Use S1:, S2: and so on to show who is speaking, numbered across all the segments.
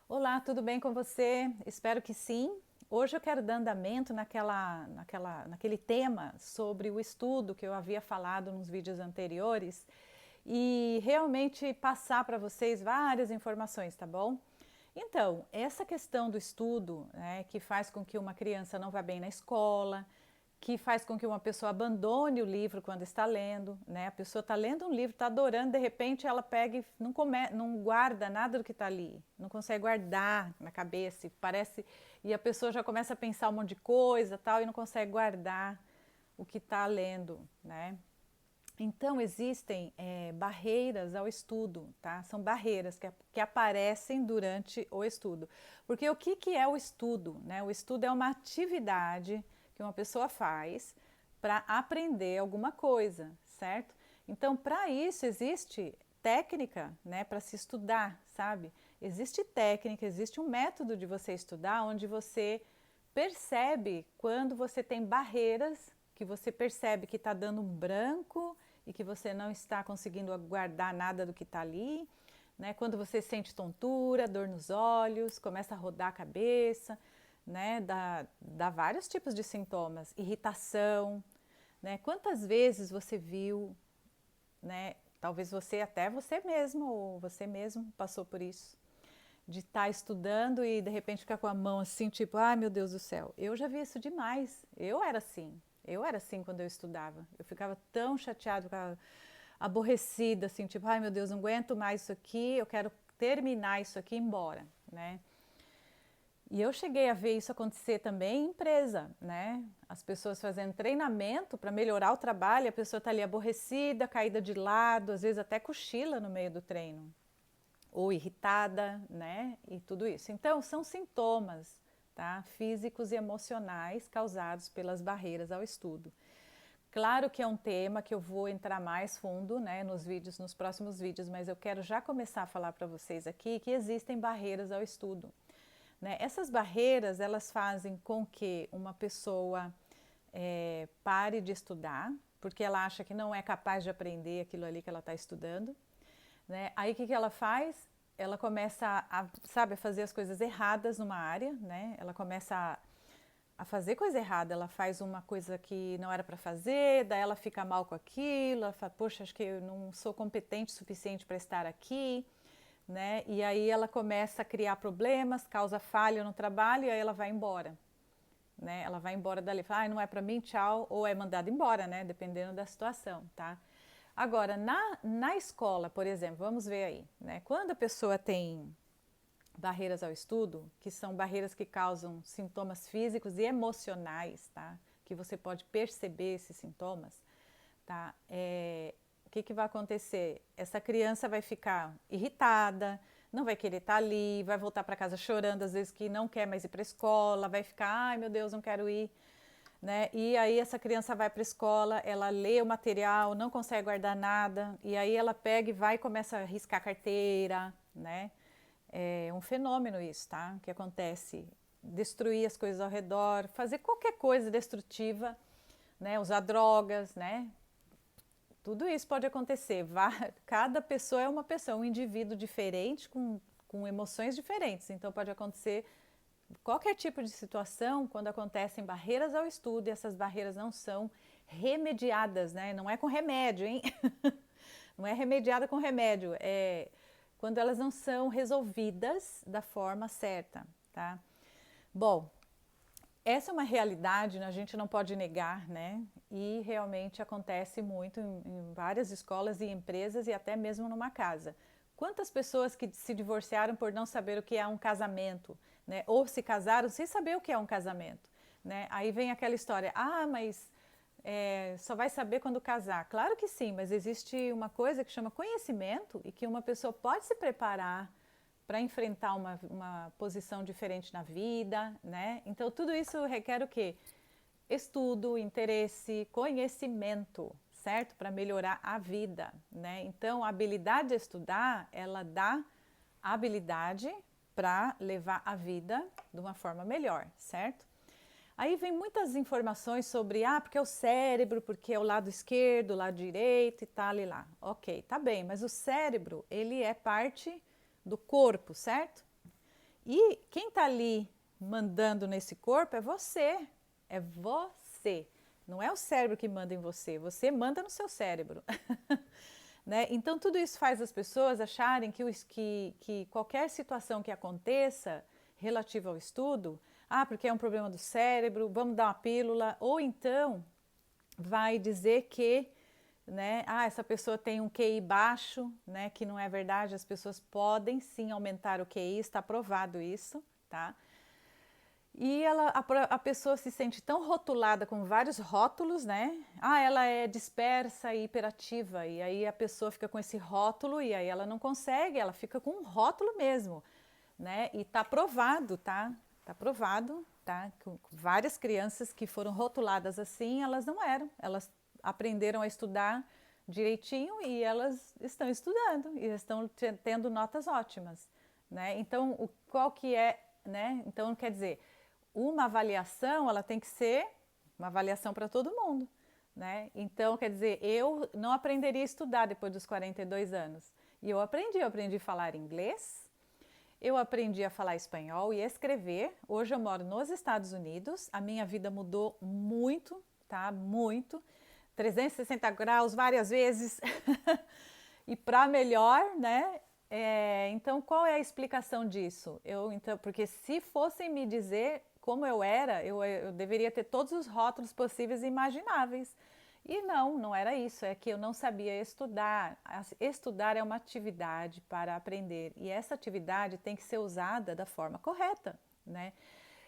S1: Olá, tudo bem com você? Espero que sim. Hoje eu quero dar andamento naquele tema sobre o estudo que eu havia falado nos vídeos anteriores e realmente passar para vocês várias informações, tá bom? Então, essa questão do estudo, né, que faz com que uma criança não vá bem na escola, que faz com que uma pessoa abandone o livro quando está lendo, né? A pessoa está lendo um livro, está adorando, de repente ela pega e não guarda nada do que está ali, não consegue guardar na cabeça, e a pessoa já começa a pensar um monte de coisa, tal, e não consegue guardar o que está lendo, né? Então existem barreiras ao estudo, tá? São barreiras que aparecem durante o estudo. Porque o que é o estudo, né? O estudo é uma atividade que uma pessoa faz para aprender alguma coisa, certo? Então, para isso existe técnica, né, para se estudar, sabe? Existe técnica, existe um método de você estudar onde você percebe quando você tem barreiras, que você percebe que está dando um branco e que você não está conseguindo guardar nada do que está ali, né? Quando você sente tontura, dor nos olhos, começa a rodar a cabeça, né? Dá vários tipos de sintomas, irritação, né? Quantas vezes você viu, né? Talvez você mesmo ou você mesmo passou por isso, de estar estudando e de repente ficar com a mão assim, tipo, ai meu Deus do céu. Eu já vi isso demais. Eu era assim quando eu estudava. Eu ficava tão chateada, ficava aborrecida, assim, tipo, ai meu Deus, não aguento mais isso aqui, eu quero terminar isso aqui e ir embora, né? E eu cheguei a ver isso acontecer também em empresa, né? As pessoas fazendo treinamento para melhorar o trabalho, a pessoa está ali aborrecida, caída de lado, às vezes até cochila no meio do treino, ou irritada, né? E tudo isso. Então, são sintomas, tá? Físicos e emocionais causados pelas barreiras ao estudo. Claro que é um tema que eu vou entrar mais fundo, né, nos próximos vídeos, mas eu quero já começar a falar para vocês aqui que existem barreiras ao estudo, né? Essas barreiras, elas fazem com que uma pessoa pare de estudar, porque ela acha que não é capaz de aprender aquilo ali que ela está estudando, né? Aí o que ela faz? Ela começa sabe, a fazer as coisas erradas numa área, né? Ela começa a fazer coisa errada, ela faz uma coisa que não era para fazer, daí ela fica mal com aquilo, ela fala, poxa, acho que eu não sou competente o suficiente para estar aqui, né? E aí ela começa a criar problemas, causa falha no trabalho e aí ela vai embora, né? Ela vai embora dali, fala, ah, não é para mim, tchau, ou é mandada embora, né? Dependendo da situação, tá? Agora, na escola, por exemplo, vamos ver aí, né? Quando a pessoa tem barreiras ao estudo, que são barreiras que causam sintomas físicos e emocionais, tá? Que você pode perceber esses sintomas, tá? O que vai acontecer? Essa criança vai ficar irritada, não vai querer estar ali, vai voltar para casa chorando, às vezes que não quer mais ir para a escola, vai ficar, ai meu Deus, não quero ir, né? E aí essa criança vai para a escola, ela lê o material, não consegue guardar nada, e aí ela pega e vai e começa a riscar a carteira, né? É um fenômeno isso, tá? Que acontece. Destruir as coisas ao redor, fazer qualquer coisa destrutiva, né? Usar drogas, né? Tudo isso pode acontecer. Cada pessoa é uma pessoa, um indivíduo diferente, com emoções diferentes. Então pode acontecer qualquer tipo de situação quando acontecem barreiras ao estudo e essas barreiras não são remediadas, né? Não é com remédio, hein? Não é remediada com remédio, é quando elas não são resolvidas da forma certa, tá? Bom, essa é uma realidade, né? A gente não pode negar, né? E realmente acontece muito em várias escolas e empresas e até mesmo numa casa. Quantas pessoas que se divorciaram por não saber o que é um casamento, né? Ou se casaram sem saber o que é um casamento, né? Aí vem aquela história, ah, mas só vai saber quando casar. Claro que sim, mas existe uma coisa que chama conhecimento e que uma pessoa pode se preparar para enfrentar uma posição diferente na vida, né? Então tudo isso requer o quê? Estudo, interesse, conhecimento, certo? Para melhorar a vida, né? Então a habilidade de estudar, ela dá a habilidade para levar a vida de uma forma melhor, certo? Aí vem muitas informações sobre, porque é o cérebro, porque é o lado esquerdo, o lado direito e tal e lá. Ok, tá bem, mas o cérebro, ele é parte do corpo, certo? E quem está ali mandando nesse corpo é você. É você. Não é o cérebro que manda em você. Você manda no seu cérebro. Né? Então, tudo isso faz as pessoas acharem que qualquer situação que aconteça relativa ao estudo, porque é um problema do cérebro, vamos dar uma pílula, ou então vai dizer que, né, essa pessoa tem um QI baixo, né, que não é verdade, as pessoas podem sim aumentar o QI, está provado isso, tá? E a pessoa se sente tão rotulada com vários rótulos, né? Ela é dispersa e hiperativa. E aí a pessoa fica com esse rótulo e aí ela não consegue, ela fica com um rótulo mesmo, né? E tá provado, tá? Tá provado, tá? Com várias crianças que foram rotuladas assim, elas não eram. Elas aprenderam a estudar direitinho e elas estão estudando e estão tendo notas ótimas, né? Então, qual que é, né? Então, quer dizer, uma avaliação, ela tem que ser uma avaliação para todo mundo, né? Então, quer dizer, eu não aprenderia a estudar depois dos 42 anos. E eu aprendi a falar inglês, eu aprendi a falar espanhol e escrever. Hoje eu moro nos Estados Unidos, a minha vida mudou muito, tá? Muito. 360 graus várias vezes e para melhor, né? Então, qual é a explicação disso? Porque se fossem me dizer como eu era, eu deveria ter todos os rótulos possíveis e imagináveis. E não era isso, é que eu não sabia estudar. Estudar é uma atividade para aprender e essa atividade tem que ser usada da forma correta, né?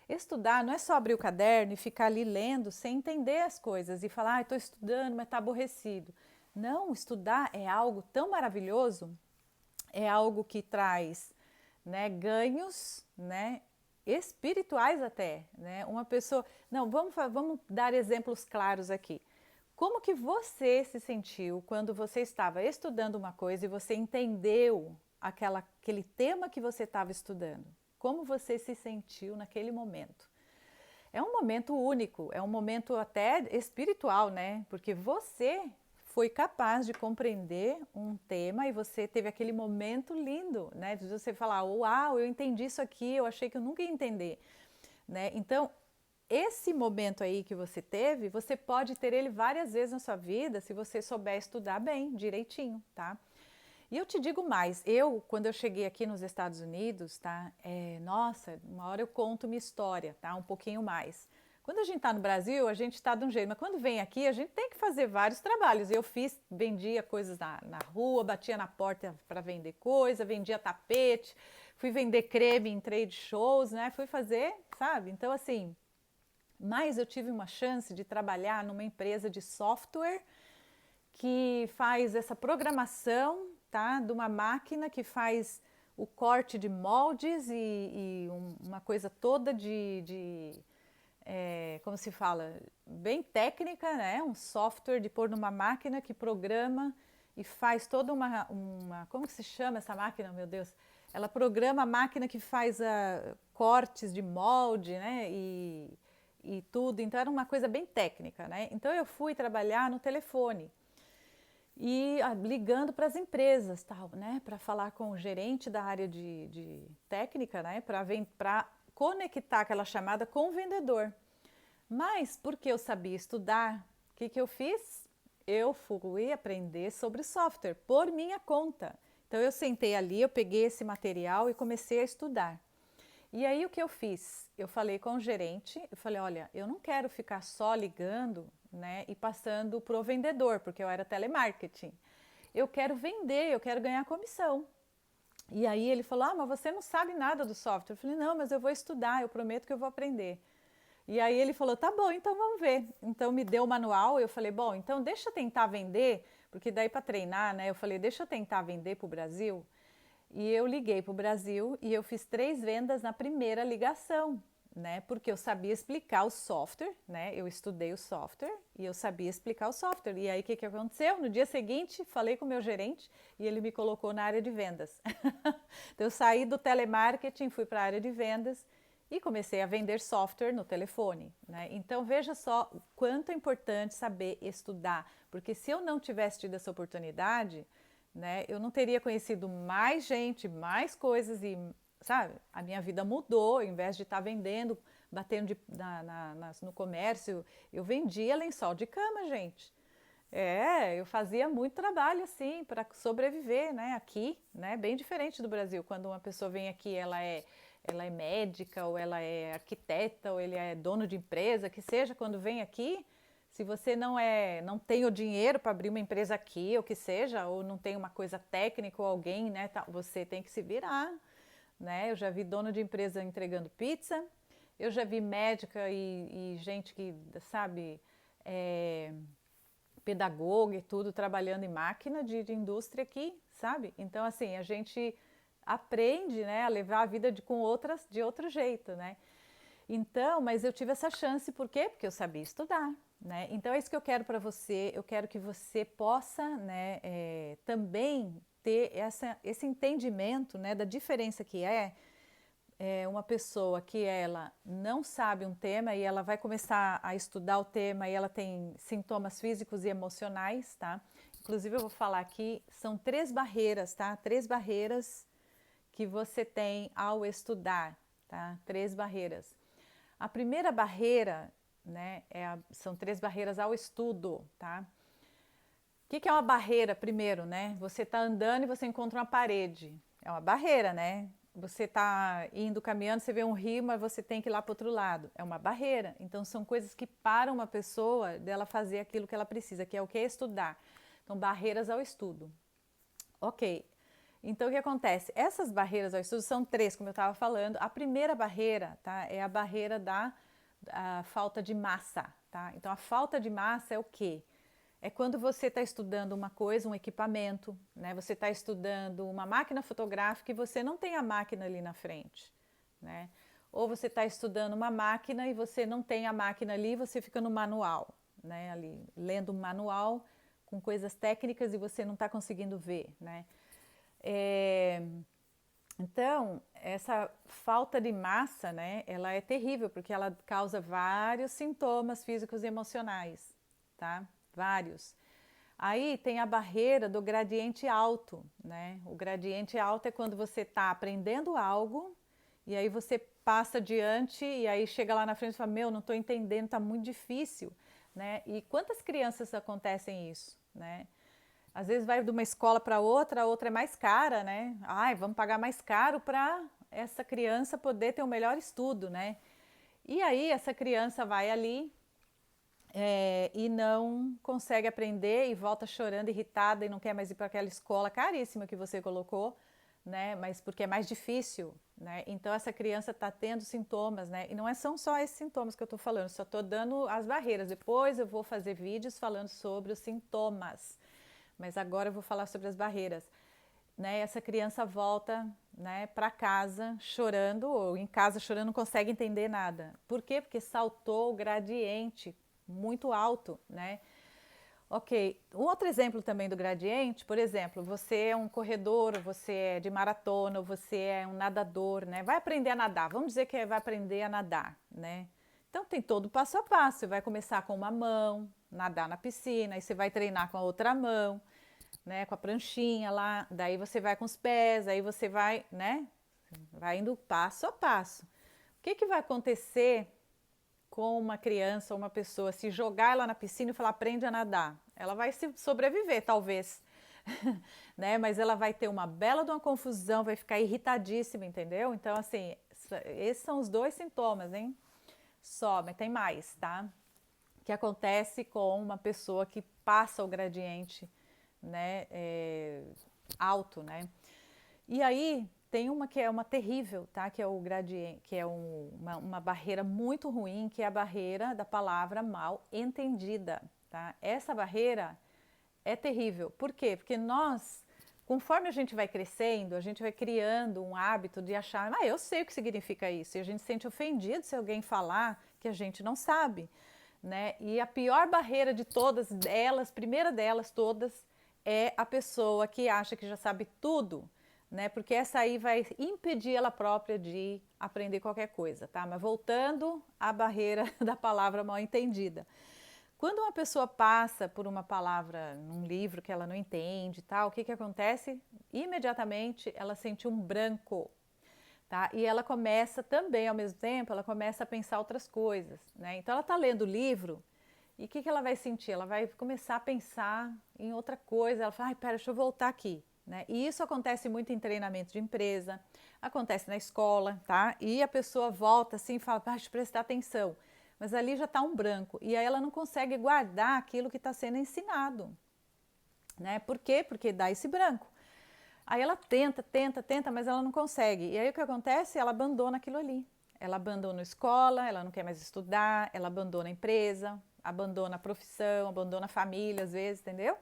S1: Estudar não é só abrir o caderno e ficar ali lendo sem entender as coisas e falar, estou estudando, mas está aborrecido. Não, estudar é algo tão maravilhoso, é algo que traz, né, ganhos, né, espirituais até, né? Uma pessoa... Não, vamos dar exemplos claros aqui. Como que você se sentiu quando você estava estudando uma coisa e você entendeu aquele tema que você estava estudando? Como você se sentiu naquele momento? É um momento único, é um momento até espiritual, né? Porque você foi capaz de compreender um tema e você teve aquele momento lindo, né? De você falar, uau, eu entendi isso aqui, eu achei que eu nunca ia entender, né? Então, esse momento aí que você teve, você pode ter ele várias vezes na sua vida se você souber estudar bem, direitinho, tá? E eu te digo mais, quando eu cheguei aqui nos Estados Unidos, tá? Nossa, uma hora eu conto minha história, tá? Um pouquinho mais. Quando a gente está no Brasil, a gente está de um jeito, mas quando vem aqui, a gente tem que fazer vários trabalhos. Eu vendia coisas na rua, batia na porta para vender coisa, vendia tapete, fui vender creme em trade shows, né? Fui fazer, sabe? Então, assim, mas eu tive uma chance de trabalhar numa empresa de software que faz essa programação, tá? De uma máquina que faz o corte de moldes e uma coisa toda como se fala, bem técnica, né? Um software de pôr numa máquina que programa e faz toda como que se chama essa máquina, meu Deus? Ela programa a máquina que faz cortes de molde, né? E tudo, então era uma coisa bem técnica, né? Então eu fui trabalhar no telefone e ligando para as empresas, tal, né? Para falar com o gerente da área de técnica, né? Para conectar aquela chamada com o vendedor. Mas porque eu sabia estudar, o que eu fiz? Eu fui aprender sobre software por minha conta. Então eu sentei ali, eu peguei esse material e comecei a estudar. E aí o que eu fiz? Eu falei com o gerente, eu falei, olha, eu não quero ficar só ligando, né, e passando para o vendedor, porque eu era telemarketing. Eu quero vender, eu quero ganhar comissão. E aí ele falou, mas você não sabe nada do software. Eu falei, não, mas eu vou estudar, eu prometo que eu vou aprender. E aí ele falou, tá bom, então vamos ver. Então me deu o manual, eu falei, bom, então deixa eu tentar vender, porque daí para treinar, né, eu falei, deixa eu tentar vender para o Brasil. E eu liguei para o Brasil e eu fiz 3 vendas na primeira ligação, né? Porque eu sabia explicar o software, né? Eu estudei o software e eu sabia explicar o software. E aí o que aconteceu? No dia seguinte, falei com o meu gerente e ele me colocou na área de vendas. Então eu saí do telemarketing, fui para a área de vendas e comecei a vender software no telefone, né? Então veja só o quanto é importante saber estudar, porque se eu não tivesse tido essa oportunidade, né, eu não teria conhecido mais gente, mais coisas e sabe? A minha vida mudou, ao invés de estar vendendo, batendo no comércio, eu vendia lençol de cama, gente. Eu fazia muito trabalho assim para sobreviver, né? Aqui, né? Bem diferente do Brasil. Quando uma pessoa vem aqui, ela é médica, ou ela é arquiteta, ou ele é dono de empresa, que seja. Quando vem aqui, se você não tem o dinheiro para abrir uma empresa aqui, ou que seja, ou não tem uma coisa técnica ou alguém, né? Você tem que se virar, né? Eu já vi dono de empresa entregando pizza, eu já vi médica e gente que, sabe, pedagoga e tudo, trabalhando em máquina de indústria aqui, sabe? Então, assim, a gente aprende, né, a levar a vida de outro jeito, né? Então, mas eu tive essa chance, por quê? Porque eu sabia estudar, né? Então, é isso que eu quero para você, eu quero que você possa, né, também ter esse entendimento, né, da diferença que é uma pessoa que ela não sabe um tema e ela vai começar a estudar o tema e ela tem sintomas físicos e emocionais, tá? Inclusive eu vou falar aqui, são 3 barreiras, tá? 3 barreiras que você tem ao estudar, tá? 3 barreiras. A primeira barreira, né, são 3 barreiras ao estudo, tá? O que é uma barreira primeiro, né? Você está andando e você encontra uma parede. É uma barreira, né? Você está indo caminhando, você vê um rio, mas você tem que ir lá para o outro lado. É uma barreira. Então, são coisas que param uma pessoa dela fazer aquilo que ela precisa, que é o que? Estudar. Então, barreiras ao estudo. Ok. Então, o que acontece? Essas barreiras ao estudo são 3, como eu estava falando. A primeira barreira, tá? É a barreira da falta de massa, tá? Então, a falta de massa é o quê? É quando você está estudando uma coisa, um equipamento, né? Você está estudando uma máquina fotográfica e você não tem a máquina ali na frente, né? Ou você está estudando uma máquina e você não tem a máquina ali, você fica no manual, né? Ali lendo um manual com coisas técnicas e você não está conseguindo ver, né? Então, essa falta de massa, né? Ela é terrível porque ela causa vários sintomas físicos e emocionais, tá? Vários. Aí tem a barreira do gradiente alto, né? O gradiente alto é quando você está aprendendo algo e aí você passa adiante e aí chega lá na frente e fala, meu, não estou entendendo, está muito difícil, né? E quantas crianças acontecem isso, né? Às vezes vai de uma escola para outra, a outra é mais cara, né? Ai, vamos pagar mais caro para essa criança poder ter um melhor estudo, né? E aí essa criança vai ali e não consegue aprender e volta chorando, irritada e não quer mais ir para aquela escola caríssima que você colocou, né? Mas porque é mais difícil, né? Então essa criança está tendo sintomas, né? E não são só esses sintomas que eu estou falando, só estou dando as barreiras. Depois eu vou fazer vídeos falando sobre os sintomas, mas agora eu vou falar sobre as barreiras. Né, essa criança volta, né, para casa chorando, ou em casa chorando, não consegue entender nada. Por quê? Porque saltou o gradiente muito alto, né? Ok, um outro exemplo também do gradiente, por exemplo, você é um corredor, você é de maratona, você é um nadador, né? Vai aprender a nadar, vamos dizer que vai aprender a nadar, né? Então tem todo o passo a passo, você vai começar com uma mão, nadar na piscina, aí você vai treinar com a outra mão, né, com a pranchinha lá, daí você vai com os pés, aí você vai, né, vai indo passo a passo. O que vai acontecer com uma criança ou uma pessoa se jogar ela na piscina e falar aprende a nadar? Ela vai se sobreviver, talvez, né, mas ela vai ter uma bela de uma confusão, vai ficar irritadíssima, entendeu? Então, assim, esses são os 2 sintomas, hein? Só, mas tem mais, tá? Que acontece com uma pessoa que passa o gradiente, né, alto, né? E aí tem uma que é uma terrível, tá? Que é o gradiente, que é uma barreira muito ruim, que é a barreira da palavra mal entendida, tá? Essa barreira é terrível. Por quê? Porque nós, conforme a gente vai crescendo, a gente vai criando um hábito de achar, eu sei o que significa isso, e a gente se sente ofendido se alguém falar que a gente não sabe, né? E a pior barreira de todas elas, primeira delas todas, é a pessoa que acha que já sabe tudo, né? Porque essa aí vai impedir ela própria de aprender qualquer coisa, tá? Mas voltando à barreira da palavra mal entendida. Quando uma pessoa passa por uma palavra num livro que ela não entende, tal, o que acontece? Imediatamente ela sente um branco. tá? E ela começa também, ao mesmo tempo, ela começa a pensar outras coisas, né? Então ela está lendo o livro e o que, que ela vai sentir? Ela vai começar a pensar em outra coisa, ela fala, ai, pera, deixa eu voltar aqui, né? E isso acontece muito em treinamento de empresa, acontece na escola, tá? E a pessoa volta assim e fala, deixa eu prestar atenção, mas ali já está um branco, e aí ela não consegue guardar aquilo que está sendo ensinado, né? Por quê? Porque dá esse branco. Aí ela tenta, mas ela não consegue. E aí o que acontece? Ela abandona aquilo ali. Ela abandona a escola, ela não quer mais estudar, ela abandona a empresa, abandona a profissão, abandona a família às vezes, entendeu?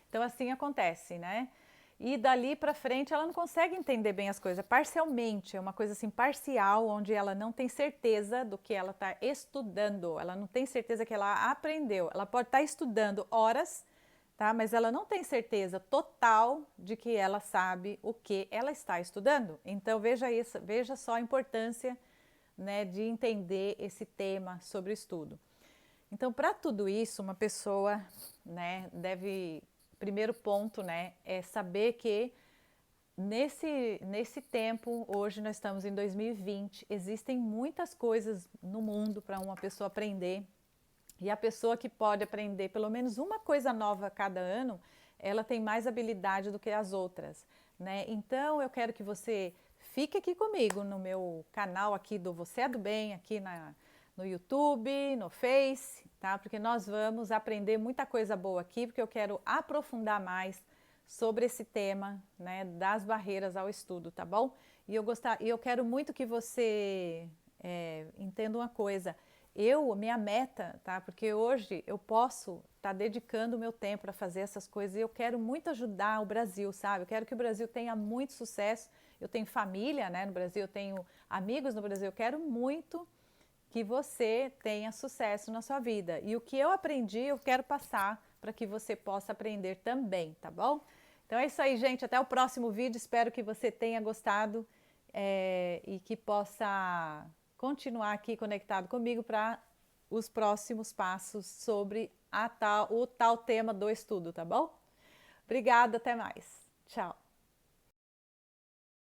S1: Então assim acontece, né? E dali para frente ela não consegue entender bem as coisas, parcialmente, é uma coisa assim parcial, onde ela não tem certeza do que ela está estudando, ela não tem certeza que ela aprendeu. Ela pode estar estudando horas, tá? Mas ela não tem certeza total de que ela sabe o que ela está estudando. Então veja isso, veja só a importância, né, de entender esse tema sobre estudo. Então, para tudo isso, uma pessoa, né, deve, primeiro ponto, né, é saber que nesse tempo, hoje nós estamos em 2020, existem muitas coisas no mundo para uma pessoa aprender. E a pessoa que pode aprender pelo menos uma coisa nova a cada ano, ela tem mais habilidade do que as outras, né? Então eu quero que você fique aqui comigo no meu canal aqui do Você é do Bem, aqui no YouTube, no Face, tá? Porque nós vamos aprender muita coisa boa aqui, porque eu quero aprofundar mais sobre esse tema, né, das barreiras ao estudo, tá bom? E eu quero muito que você entenda uma coisa. Minha meta, tá? Porque hoje eu posso estar dedicando o meu tempo para fazer essas coisas e eu quero muito ajudar o Brasil, sabe? Eu quero que o Brasil tenha muito sucesso. Eu tenho família, né, no Brasil, eu tenho amigos no Brasil. Eu quero muito que você tenha sucesso na sua vida. E o que eu aprendi, eu quero passar para que você possa aprender também, tá bom? Então é isso aí, gente. Até o próximo vídeo. Espero que você tenha gostado e que possa continuar aqui conectado comigo para os próximos passos sobre o tal tema do estudo, tá bom? Obrigada, até mais. Tchau.